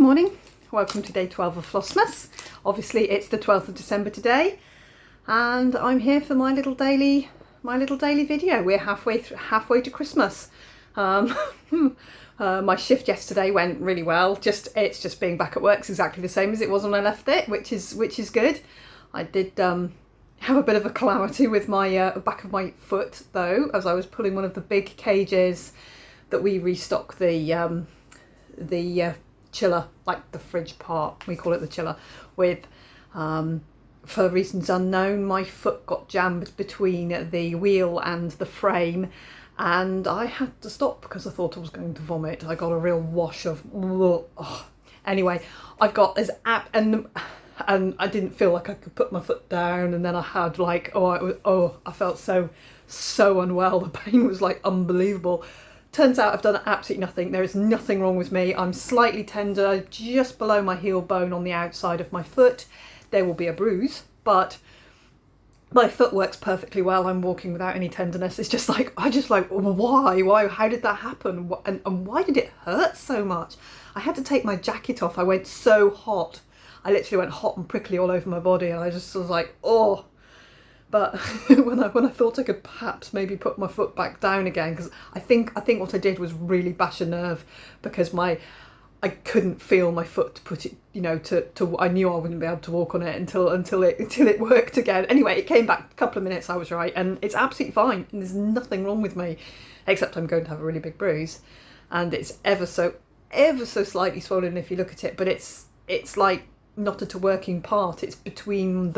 morning, welcome to day 12 of Flossmas. Obviously it's the 12th of December today and I'm here for my little daily video. We're halfway to Christmas. My shift yesterday went really well. It's just being back at work's exactly the same as it was when I left it, which is good. I did have a bit of a calamity with my back of my foot though, as I was pulling one of the big cages that we restock the chiller, like the fridge part, we call it the chiller, with. For reasons unknown, my foot got jammed between the wheel and the frame and I had to stop because I thought I was going to vomit. I got a real wash of Anyway, I've got this app and I didn't feel like I could put my foot down, and then I had like I felt so unwell. The pain was like unbelievable. Turns out I've done absolutely nothing. There is nothing wrong with me. I'm slightly tender just below my heel bone on the outside of my foot. There will be a bruise, but my foot works perfectly well. I'm walking without any tenderness. It's just like, why, how did that happen? And why did it hurt so much? I had to take my jacket off. I went so hot. I literally went hot and prickly all over my body, and I just was like, oh. But when I thought I could perhaps maybe put my foot back down again, because I think what I did was really bash a nerve, because I couldn't feel my foot to put it, I knew I wouldn't be able to walk on it until it worked again. Anyway, it came back a couple of minutes, I was right, and it's absolutely fine, and there's nothing wrong with me, except I'm going to have a really big bruise, and it's ever so slightly swollen if you look at it, but it's like not at a working part. It's between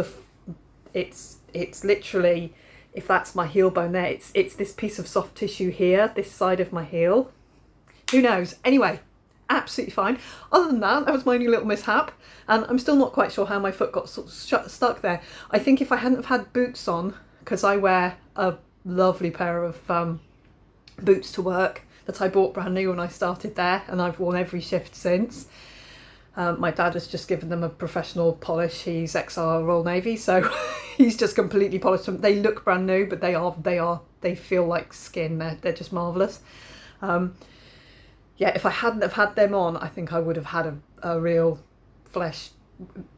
it's literally, if that's my heel bone there, it's this piece of soft tissue here, this side of my heel. Who knows? Anyway, absolutely fine. Other than that, that was my only little mishap, and I'm still not quite sure how my foot got sort of stuck there. I think if I hadn't have had boots on, because I wear a lovely pair of boots to work that I bought brand new when I started there, and I've worn every shift since. My dad has just given them a professional polish. He's ex-R Royal Navy, so he's just completely polished them. They look brand new, but they feel like skin. They're just marvellous. Yeah, if I hadn't have had them on, I think I would have had a real flesh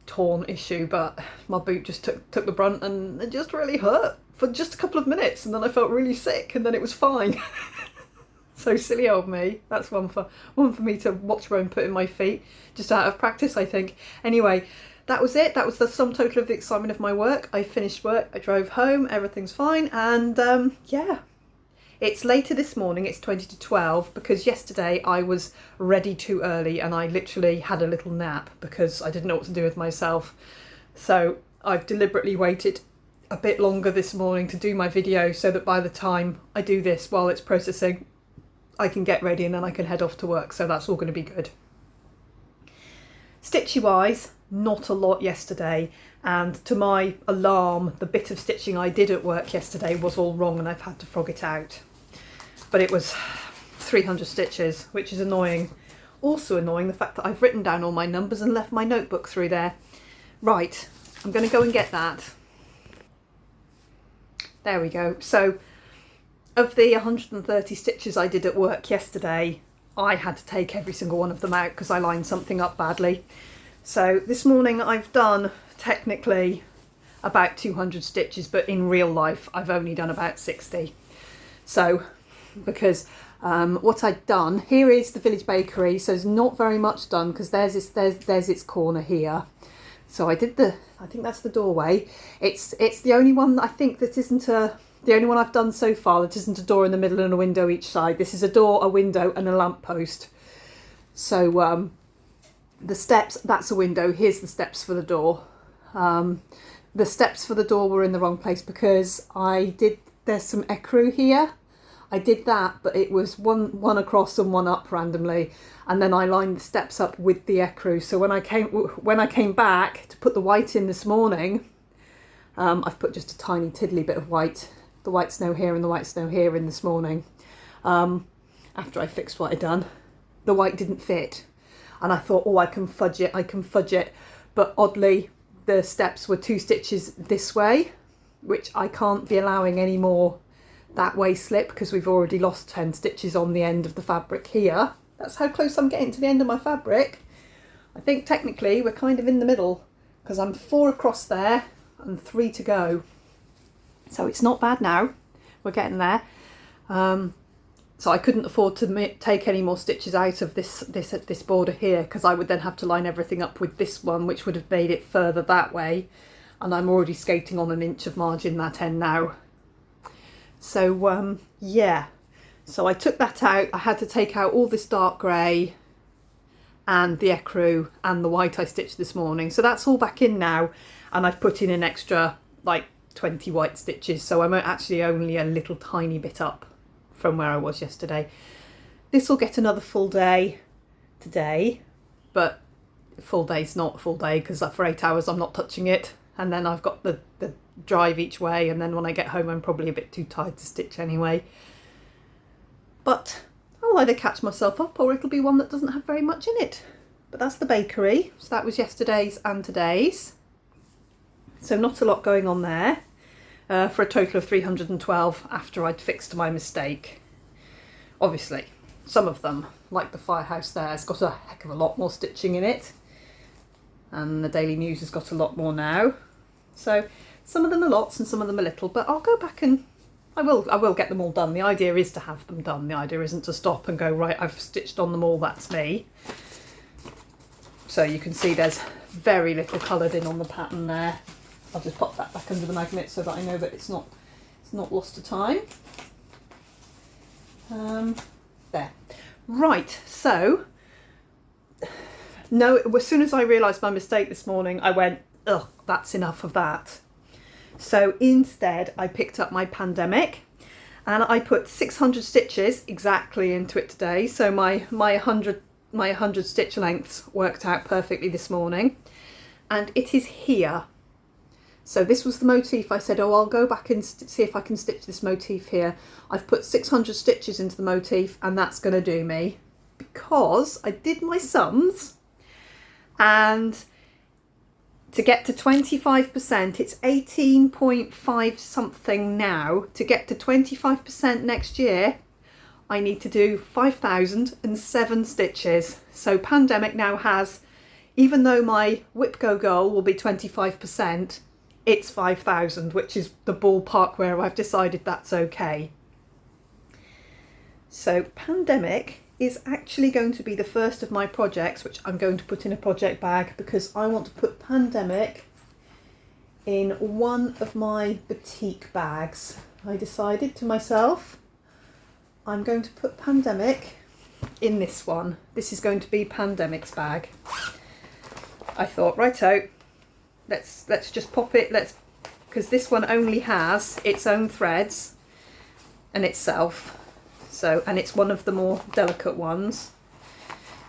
torn issue, but my boot just took the brunt, and it just really hurt for just a couple of minutes, and then I felt really sick, and then it was fine. So silly old me. That's one for me to watch where I'm putting my feet, just out of practice, I think. Anyway, that was it. That was the sum total of the excitement of my work. I finished work, I drove home, everything's fine, and yeah. It's later this morning, it's 20 to 12, because yesterday I was ready too early and I literally had a little nap because I didn't know what to do with myself. So I've deliberately waited a bit longer this morning to do my video so that by the time I do this, while it's processing, I can get ready and then I can head off to work, so that's all going to be good. Stitchy wise, not a lot yesterday, and to my alarm, the bit of stitching I did at work yesterday was all wrong and I've had to frog it out. But it was 300 stitches, which is annoying. Also annoying the fact that I've written down all my numbers and left my notebook through there. Right, I'm going to go and get that. There we go. So of the 130 stitches I did at work yesterday, I had to take every single one of them out because I lined something up badly. So this morning I've done technically about 200 stitches, but in real life I've only done about 60. So because what I'd done, here is the village bakery, so there's not very much done because there's its corner here. So I think that's the doorway. It's the only one I think that isn't the only one I've done so far that isn't a door in the middle and a window each side. This is a door, a window and a lamppost. So the steps, that's a window. Here's the steps for the door. The steps for the door were in the wrong place because there's some ecru here. I did that, but it was one across and one up randomly, and then I lined the steps up with the ecru. So when I came back to put the white in this morning, I've put just a tiny tiddly bit of white, the white snow here and the white snow here in this morning. After I fixed what I'd done, the white didn't fit, and I thought, I can fudge it, but oddly the steps were 2 stitches this way, which I can't be allowing any more that way slip because we've already lost 10 stitches on the end of the fabric here. That's how close I'm getting to the end of my fabric. I think technically we're kind of in the middle because I'm 4 across there and 3 to go. So it's not bad now. We're getting there. So I couldn't afford to take any more stitches out of this border here, because I would then have to line everything up with this one, which would have made it further that way. And I'm already skating on an inch of margin that end now. So yeah, so I took that out. I had to take out all this dark grey and the ecru and the white I stitched this morning. So that's all back in now, and I've put in an extra like 20 white stitches. So I'm actually only a little tiny bit up from where I was yesterday. This will get another full day today, but full day's not a full day because for 8 hours I'm not touching it, and then I've got the drive each way, and then when I get home I'm probably a bit too tired to stitch anyway. But I'll either catch myself up or it'll be one that doesn't have very much in it. But that's the bakery. So that was yesterday's and today's. So not a lot going on there. For a total of 312 after I'd fixed my mistake. Obviously, some of them, like the firehouse there, has got a heck of a lot more stitching in it. And the Daily News has got a lot more now. So some of them are lots and some of them are little, but I'll go back and I will get them all done. The idea is to have them done. The idea isn't to stop and go, right, I've stitched on them all, that's me. So you can see there's very little coloured in on the pattern there. I'll just pop that back under the magnet so that I know that it's not lost to time. There. Right, so no, as soon as I realised my mistake this morning, I went, ugh, that's enough of that. So instead I picked up my Pandemic and I put 600 stitches exactly into it today. So my 100 stitch lengths worked out perfectly this morning, and it is here. So this was the motif. I said, oh, I'll go back and see if I can stitch this motif here. I've put 600 stitches into the motif, and that's going to do me, because I did my sums, and to get to 25%, it's 18.5 something now. To get to 25% next year, I need to do 5,007 stitches. So Pandemic now has, even though my whip go goal will be 25%, it's 5,000, which is the ballpark where I've decided that's okay. So Pandemic is actually going to be the first of my projects, which I'm going to put in a project bag, because I want to put Pandemic in one of my batik bags. I decided to myself, I'm going to put Pandemic in this one. This is going to be Pandemic's bag. I thought, righto, let's just pop it, because this one only has its own threads and itself. So, and it's one of the more delicate ones.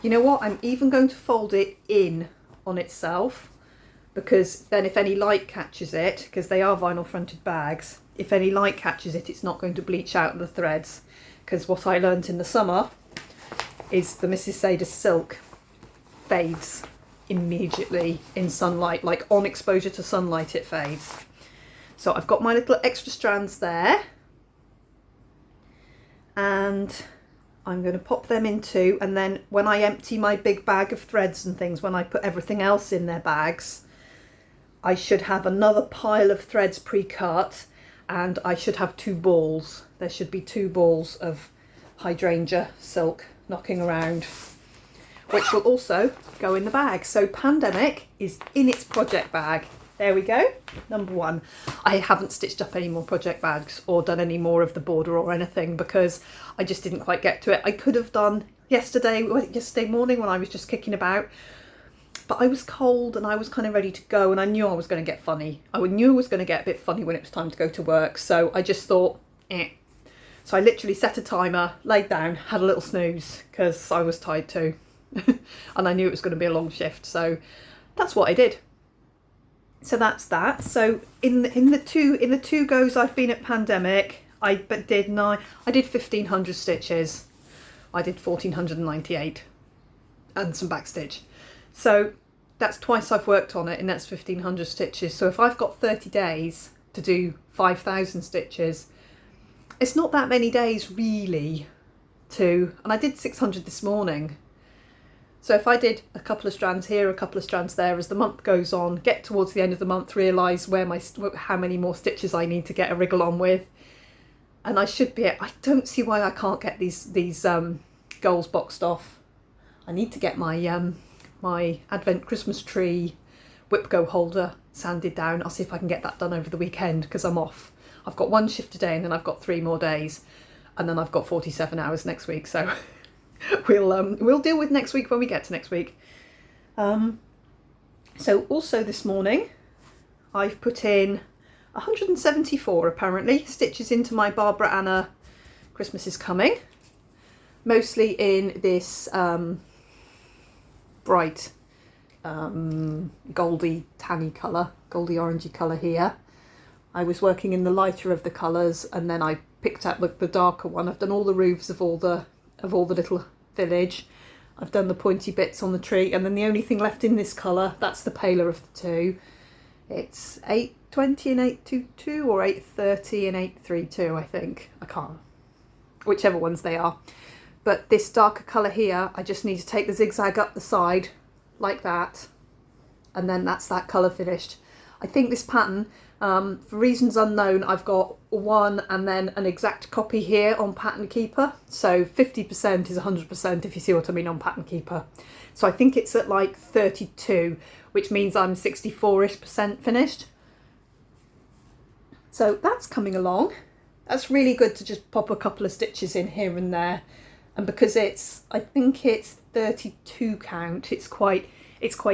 You know what? I'm even going to fold it in on itself, because then if any light catches it, because they are vinyl fronted bags, if any light catches it, it's not going to bleach out the threads. Because what I learnt in the summer is the Mrs. Saders silk fades immediately in sunlight, like on exposure to sunlight it fades. So I've got my little extra strands there, and I'm going to pop them into, and then when I empty my big bag of threads and things, when I put everything else in their bags, I should have another pile of threads pre-cut, and I should have 2 balls. There should be 2 balls of hydrangea silk knocking around, which will also go in the bag. So Pandemic is in its project bag. There we go, number 1. I haven't stitched up any more project bags or done any more of the border or anything, because I just didn't quite get to it. I could have done yesterday morning when I was just kicking about, but I was cold and I was kind of ready to go, and I knew I was going to get funny. I knew I was going to get a bit funny when it was time to go to work, so I just thought, eh. So I literally set a timer, laid down, had a little snooze, because I was tired too. And I knew it was going to be a long shift, so that's what I did. So that's that. So in the two goes I've been at Pandemic, I did 1,500 stitches. I did 1,498 and some backstitch. So that's twice I've worked on it, and that's 1,500 stitches. So if I've got 30 days to do 5,000 stitches, it's not that many days really and I did 600 this morning. So if I did a couple of strands here, a couple of strands there, as the month goes on, get towards the end of the month, realise how many more stitches I need to get a wriggle on with, and I should be. I don't see why I can't get these goals boxed off. I need to get my my Advent Christmas tree whip go holder sanded down. I'll see if I can get that done over the weekend because I'm off. I've got one shift today and then I've got 3 more days, and then I've got 47 hours next week. So we'll deal with next week when we get to next week. So also this morning I've put in 174 apparently stitches into my Barbara Anna Christmas is Coming, mostly in this bright goldy tanny colour, goldy orangey colour here. I was working in the lighter of the colours and then I picked up the darker one. I've done all the roofs of all the little village. I've done the pointy bits on the tree, and then the only thing left in this colour, that's the paler of the two. It's 820 and 822 or 830 and 832, I think. I can't, whichever ones they are. But this darker colour here, I just need to take the zigzag up the side like that, and then that's that colour finished. I think this pattern, for reasons unknown, I've got one and then an exact copy here on Pattern Keeper. So 50% is 100%, if you see what I mean, on Pattern Keeper. So I think it's at like 32, which means I'm 64-ish% finished. So that's coming along. That's really good to just pop a couple of stitches in here and there. And because I think it's 32 count, it's quite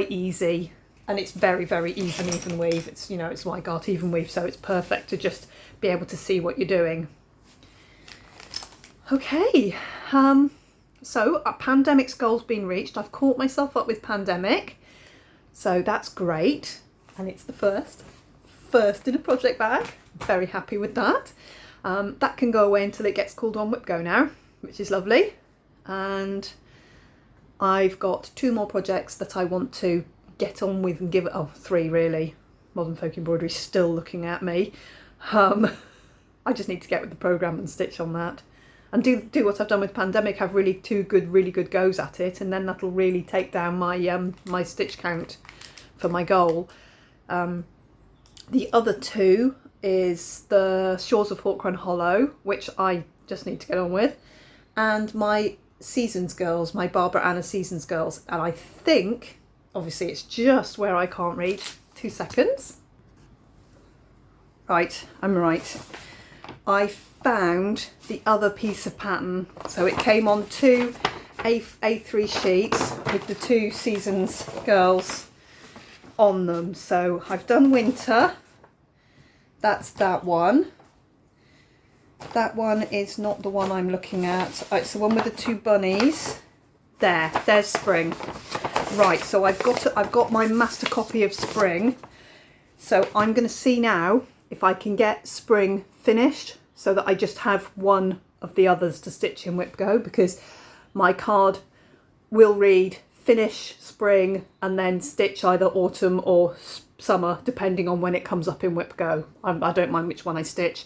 easy. And it's very, very even weave. It's, it's like art even weave, so it's perfect to just be able to see what you're doing. Okay, so a pandemic's goal's been reached. I've caught myself up with pandemic, so that's great. And it's the first in a project bag. Very happy with that. That can go away until it gets called on Whip Go now, which is lovely. And I've got 2 more projects that I want to get on with and give it, 3 really. Modern Folk Embroidery still looking at me. I just need to get with the programme and stitch on that, and do what I've done with pandemic, have really good goes at it, and then that'll really take down my my stitch count for my goal. The other 2 is the Shores of Hawkrun Hollow, which I just need to get on with, and my Seasons Girls, my Barbara Anna Seasons Girls, and I think, obviously it's just where I can't reach. 2 seconds. Right, I'm right. I found the other piece of pattern. So it came on 2 A3 sheets with the 2 Seasons Girls on them. So I've done winter. That's that one. That one is not the one I'm looking at. It's the one with the 2 bunnies. There's spring. Right, so I've got my master copy of spring. So I'm going to see now if I can get spring finished so that I just have one of the others to stitch in Whip Go, because my card will read finish spring and then stitch either autumn or summer depending on when it comes up in Whip Go. I don't mind which one I stitch.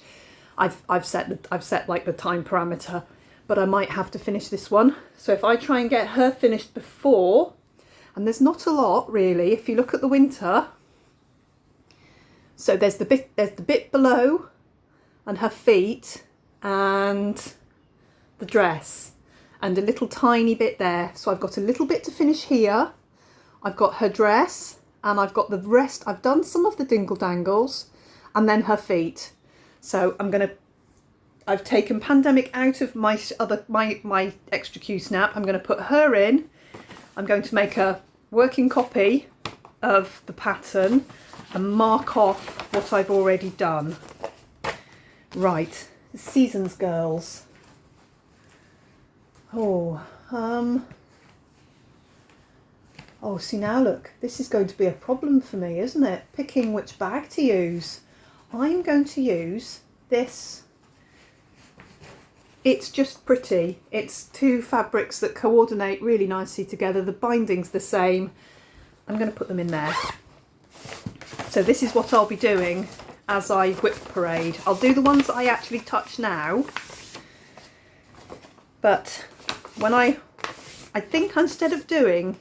I've set like the time parameter, but I might have to finish this one. So if I try and get her finished before, and there's not a lot really if you look at the winter. So there's the bit below and her feet and the dress and a little tiny bit there. So I've got a little bit to finish here. I've got her dress and I've got the rest. I've done some of the dingle dangles and then her feet. So I've taken pandemic out of my extra Q snap. I'm going to put her in. I'm going to make a working copy of the pattern and mark off what I've already done. Right, Seasons Girls. Oh, see now look, this is going to be a problem for me, isn't it? Picking which bag to use. I'm going to use this. It's just pretty. It's 2 fabrics that coordinate really nicely together. The binding's the same. I'm going to put them in there. So this is what I'll be doing as I whip parade. I'll do the ones that I actually touch now. But when I I think instead of doing,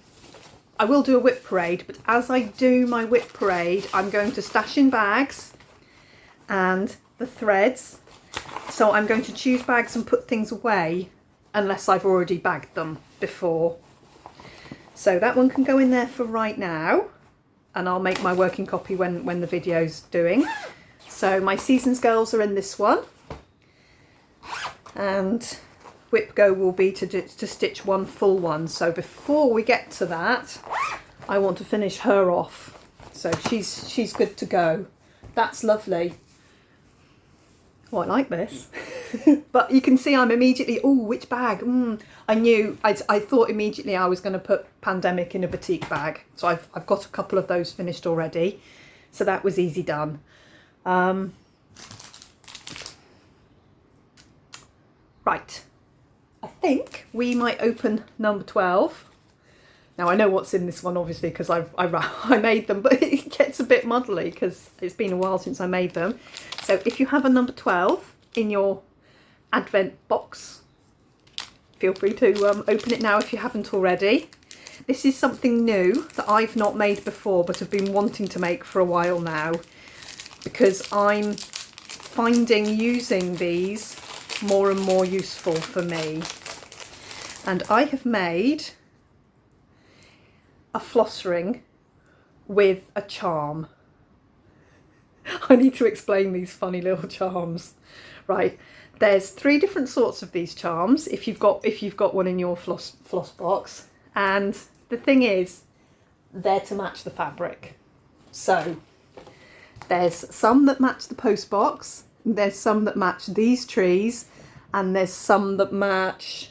I will do a whip parade, but as I do my whip parade, I'm going to stash in bags and the threads. So I'm going to choose bags and put things away unless I've already bagged them before. So that one can go in there for right now, and I'll make my working copy when the video's doing. So my Seasons Girls are in this one, and Whip Go will be to stitch one full one. So before we get to that, I want to finish her off. So she's good to go. That's lovely. Oh, I like this. But you can see I'm immediately, oh, which bag? I thought immediately I was going to put Pandemic in a batik bag. So I've got a couple of those finished already. So that was easy done. Right. I think we might open number 12. Now I know what's in this one, obviously, because I made them, but it gets a bit muddly because it's been a while since I made them. So if you have a number 12 in your advent box, feel free to open it now if you haven't already. This is something new that I've not made before, but have been wanting to make for a while now, because I'm finding using these more and more useful for me. And I have made a floss ring with a charm. I need to explain these funny little charms. Right, there's 3 different sorts of these charms if you've got one in your floss box, and the thing is, they're to match the fabric. So there's some that match the post box, there's some that match these trees, and there's some that match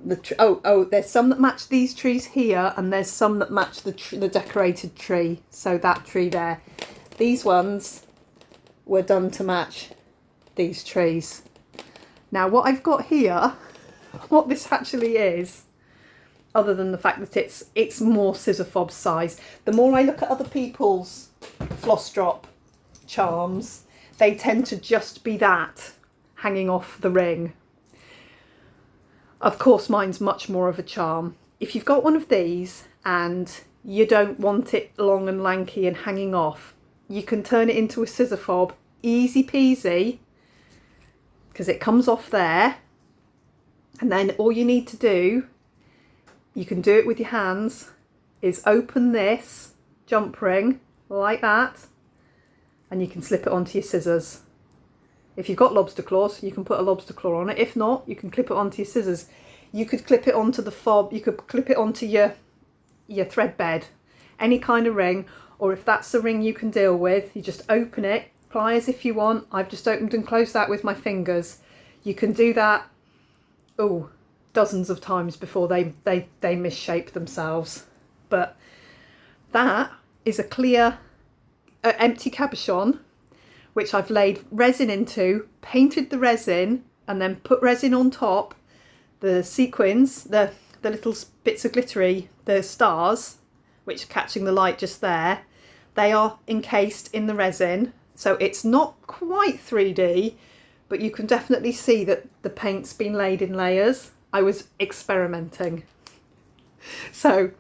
there's some that match these trees here, and there's some that match the decorated tree. So that tree there, these ones were done to match these trees. Now what I've got here, what this actually is, other than the fact that it's more scissor fob size, the more I look at other people's floss drop charms, they tend to just be that hanging off the ring. Of course, mine's much more of a charm. If you've got one of these and you don't want it long and lanky and hanging off, you can turn it into a scissor fob, easy peasy, because it comes off there. And then all you need to do, you can do it with your hands, is open this jump ring like that, and you can slip it onto your scissors. If you've got lobster claws, you can put a lobster claw on it. If not, you can clip it onto your scissors. You could clip it onto the fob. You could clip it onto your thread bed, any kind of ring. Or if that's the ring you can deal with, you just open it, pliers if you want. I've just opened and closed that with my fingers. You can do that, dozens of times before they misshape themselves. But that is a clear, empty cabochon, which I've laid resin into, painted the resin, and then put resin on top. The sequins, the little bits of glittery, the stars, which are catching the light just there, they are encased in the resin. So it's not quite 3D, but you can definitely see that the paint's been laid in layers. I was experimenting. So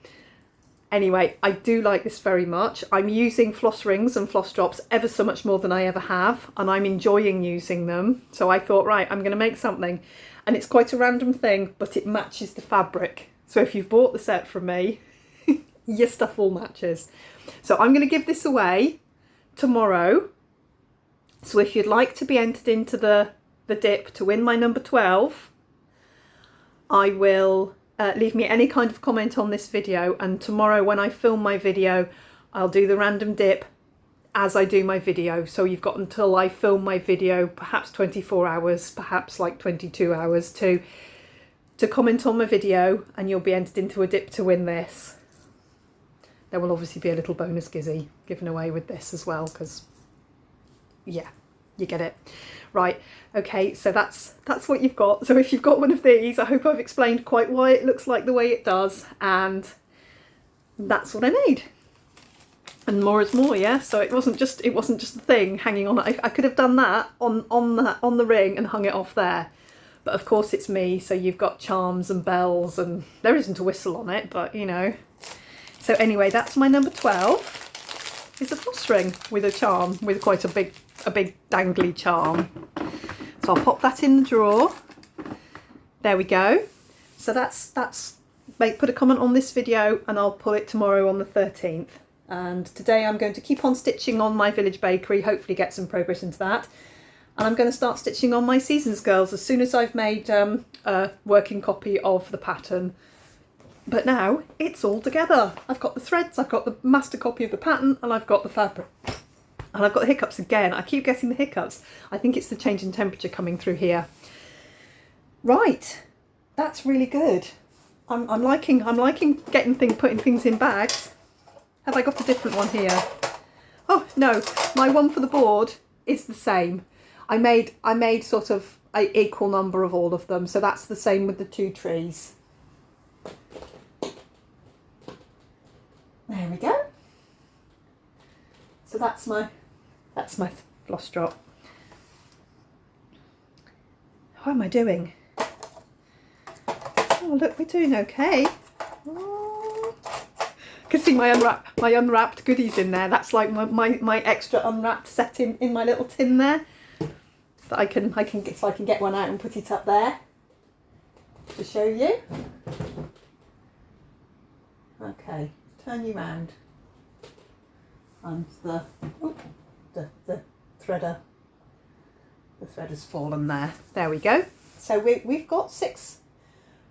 anyway, I do like this very much. I'm using floss rings and floss drops ever so much more than I ever have, and I'm enjoying using them. So I thought, right, I'm going to make something. And it's quite a random thing, but it matches the fabric. So if you've bought the set from me, your stuff all matches. So I'm going to give this away tomorrow. So if you'd like to be entered into the dip to win my number 12, I will... leave me any kind of comment on this video, and tomorrow when I film my video I'll do the random dip as I do my video. So you've got until I film my video, perhaps 24 hours, perhaps like 22 hours to comment on my video, and you'll be entered into a dip to win this. There will obviously be a little bonus gizzy given away with this as well, because yeah, you get it. Right, okay, so that's what you've got. So if you've got one of these, I hope I've explained quite why it looks like the way it does, and that's what I made. And more is more, yeah. So it wasn't just a thing hanging on. I could have done that on the ring and hung it off there, But of course it's me, so you've got charms and bells, and there isn't a whistle on it, but you know. So anyway, that's my number 12. It's a floss ring with a charm, with quite a big dangly charm. So I'll pop that in the drawer. There we go. So that's put a comment on this video and I'll pull it tomorrow on the 13th. And today I'm going to keep on stitching on my Village Bakery, hopefully get some progress into that. And I'm going to start stitching on my Seasons Girls as soon as I've made a working copy of the pattern. But now it's all together. I've got the threads, I've got the master copy of the pattern, and I've got the fabric. And I've got the hiccups again. I keep getting the hiccups. I think it's the change in temperature coming through here. Right, that's really good. I'm liking putting things in bags. Have I got a different one here? Oh no, my one for the board is the same. I made sort of an equal number of all of them, so that's the same with the 2 trees. There we go. So that's my floss drop. How am I doing? Oh look, we're doing okay. Oh. You can see my unwrapped goodies in there. That's like my extra unwrapped set in my little tin there. That I can get one out and put it up there to show you. Okay, turn you round. And the threader. The thread has fallen there. There we go. So we've got 6.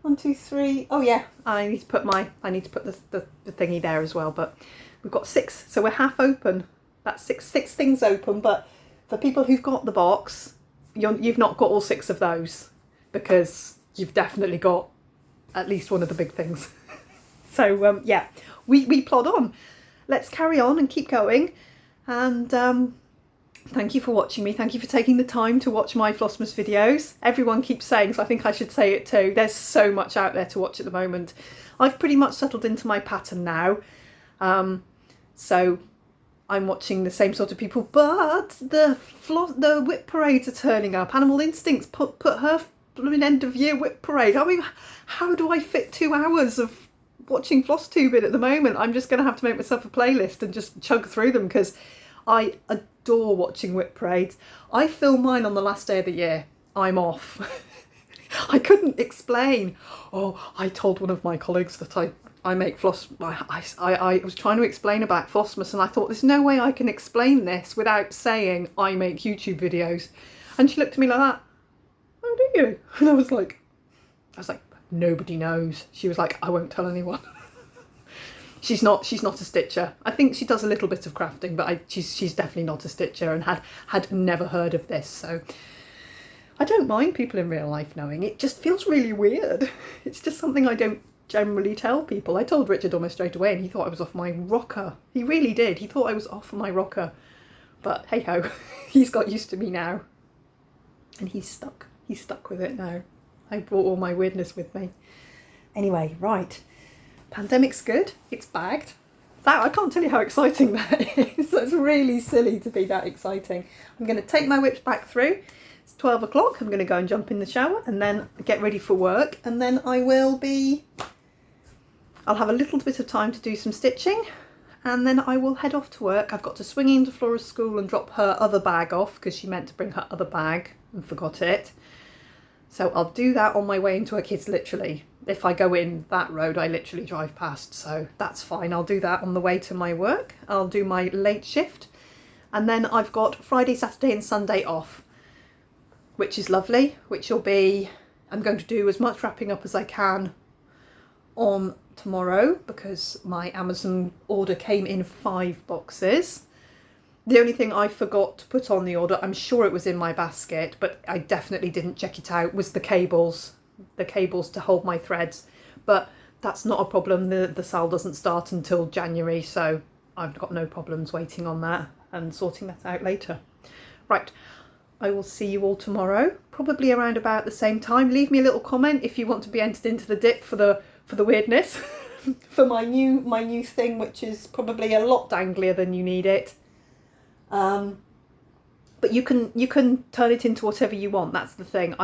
1, 2, 3. Oh yeah, I need to put the thingy there as well. But we've got 6, so we're half open. That's six things open. But for people who've got the box, you've not got all 6 of those, because you've definitely got at least one of the big things. So yeah, we plod on. Let's carry on and keep going. And thank you for watching me. Thank you for taking the time to watch my Flossmas videos. Everyone keeps saying, so I think I should say it too. There's so much out there to watch at the moment. I've pretty much settled into my pattern now. So I'm watching the same sort of people, but the whip parades are turning up. Animal Instincts put her blooming end of year whip parade. I mean, how do I fit 2 hours of watching floss tubing at the moment? I'm just going to have to make myself a playlist and just chug through them, because I adore watching whip parades. I film mine on the last day of the year. I'm off. I couldn't explain. Oh, I told one of my colleagues that I make floss. I was trying to explain about Flossmas, and I thought there's no way I can explain this without saying I make YouTube videos. And she looked at me like that. Oh, do you? And I was like, nobody knows. She was like, I won't tell anyone. She's not a stitcher. I think she does a little bit of crafting, but she's definitely not a stitcher, and had never heard of this. So I don't mind people in real life knowing. It just feels really weird. It's just something I don't generally tell people. I told Richard almost straight away, and he thought I was off my rocker. He really did. He thought I was off my rocker. But hey ho, he's got used to me now, and he's stuck. He's stuck with it now. I brought all my weirdness with me. Anyway, right. Pandemic's good. It's bagged. That, I can't tell you how exciting that is. That's really silly to be that exciting. I'm going to take my whips back through. It's 12 o'clock. I'm going to go and jump in the shower and then get ready for work. And then I'll have a little bit of time to do some stitching. And then I will head off to work. I've got to swing into Flora's school and drop her other bag off, because she meant to bring her other bag and forgot it. So I'll do that on my way into her kids, literally. If I go in that road, I literally drive past, so that's fine. I'll do that on the way to my work. I'll do my late shift. And then I've got Friday, Saturday and Sunday off, which is lovely, which will be, I'm going to do as much wrapping up as I can on tomorrow, because my Amazon order came in 5 boxes. The only thing I forgot to put on the order, I'm sure it was in my basket, but I definitely didn't check it out, was the cables to hold my threads. But that's not a problem. The sale doesn't start until January, so I've got no problems waiting on that and sorting that out later. Right, I will see you all tomorrow, probably around about the same time. Leave me a little comment if you want to be entered into the dip for the weirdness, for my new thing, which is probably a lot danglier than you need it. But you can turn it into whatever you want. That's the thing.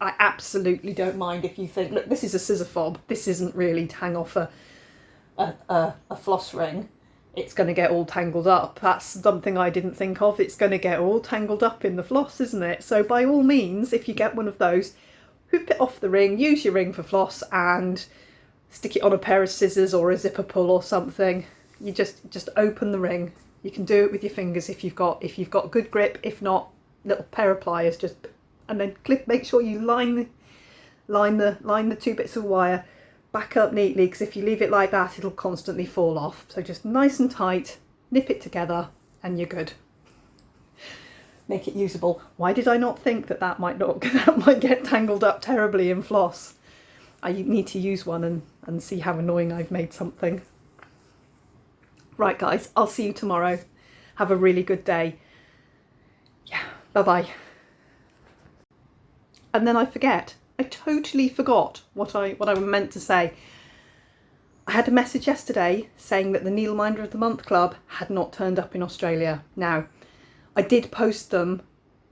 I absolutely don't mind if you think, look, this is a scissor fob. This isn't really to hang off a floss ring. It's going to get all tangled up. That's something I didn't think of. It's going to get all tangled up in the floss, isn't it? So by all means, if you get one of those, hoop it off the ring, use your ring for floss, and stick it on a pair of scissors or a zipper pull or something. You just open the ring. You can do it with your fingers if you've got good grip. If not, little pair of pliers, just, and then clip. Make sure you line the two bits of wire back up neatly, because if you leave it like that, it'll constantly fall off. So just nice and tight, nip it together, and you're good. Make it usable. Why did I not think that might get tangled up terribly in floss? I need to use one and see how annoying I've made something. Right guys, I'll see you tomorrow. Have a really good day. Yeah, bye-bye. And then I totally forgot what I meant to say. I had a message yesterday saying that the Needleminder of the Month Club had not turned up in Australia. Now, I did post them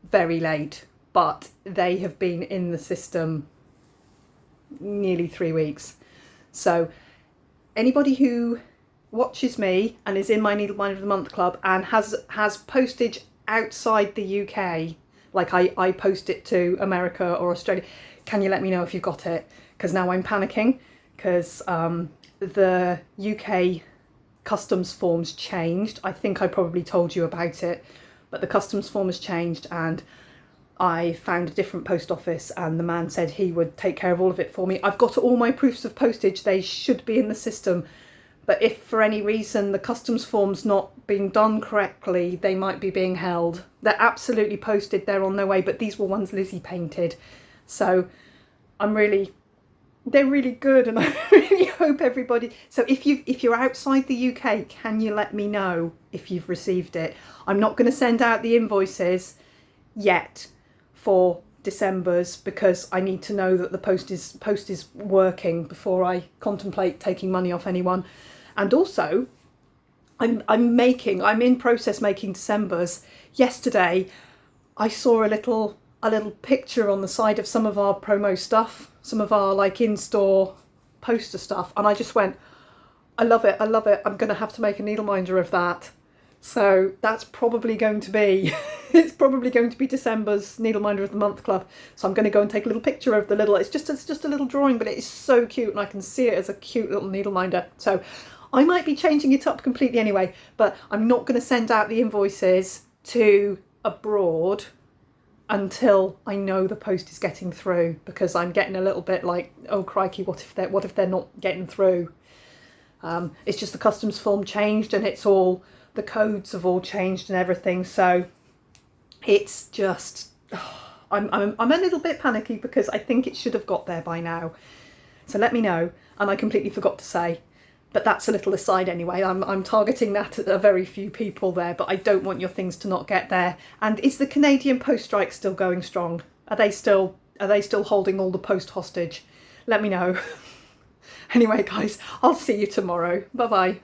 very late, but they have been in the system nearly 3 weeks. So anybody who watches me and is in my Needleminder of the Month Club and has postage outside the UK, like I post it to America or Australia, can you let me know if you've got it? Because now I'm panicking, because the UK customs forms changed. I think I probably told you about it, but the customs form has changed, and I found a different post office, and the man said he would take care of all of it for me. I've got all my proofs of postage. They should be in the system, but if for any reason the customs form's not being done correctly, they might be being held. They're absolutely posted, they're on their way, but these were ones Lizzie painted. So they're really good, and I really hope everybody. So if you're outside the UK, can you let me know if you've received it? I'm not going to send out the invoices yet for December's, because I need to know that the post is working before I contemplate taking money off anyone. And also, I'm in process making December's. Yesterday, I saw a little picture on the side of some of our promo stuff, some of our like in-store poster stuff, and I just went, I love it, I'm going to have to make a needleminder of that. So that's probably going to be, it's probably going to be December's Needleminder of the Month Club. So I'm going to go and take a little picture of the little, it's just a little drawing, but it is so cute, and I can see it as a cute little needleminder. So I might be changing it up completely anyway, but I'm not going to send out the invoices to abroad until I know the post is getting through, because I'm getting a little bit like, oh crikey, what if they're not getting through? It's just the customs form changed, and it's all, the codes have all changed and everything. So it's just, I'm a little bit panicky, because I think it should have got there by now. So let me know. And I completely forgot to say, but that's a little aside anyway. I'm targeting that at a very few people there, but I don't want your things to not get there. And is the Canadian post strike still going strong? Are they still holding all the post hostage? Let me know. Anyway, guys, I'll see you tomorrow. Bye bye.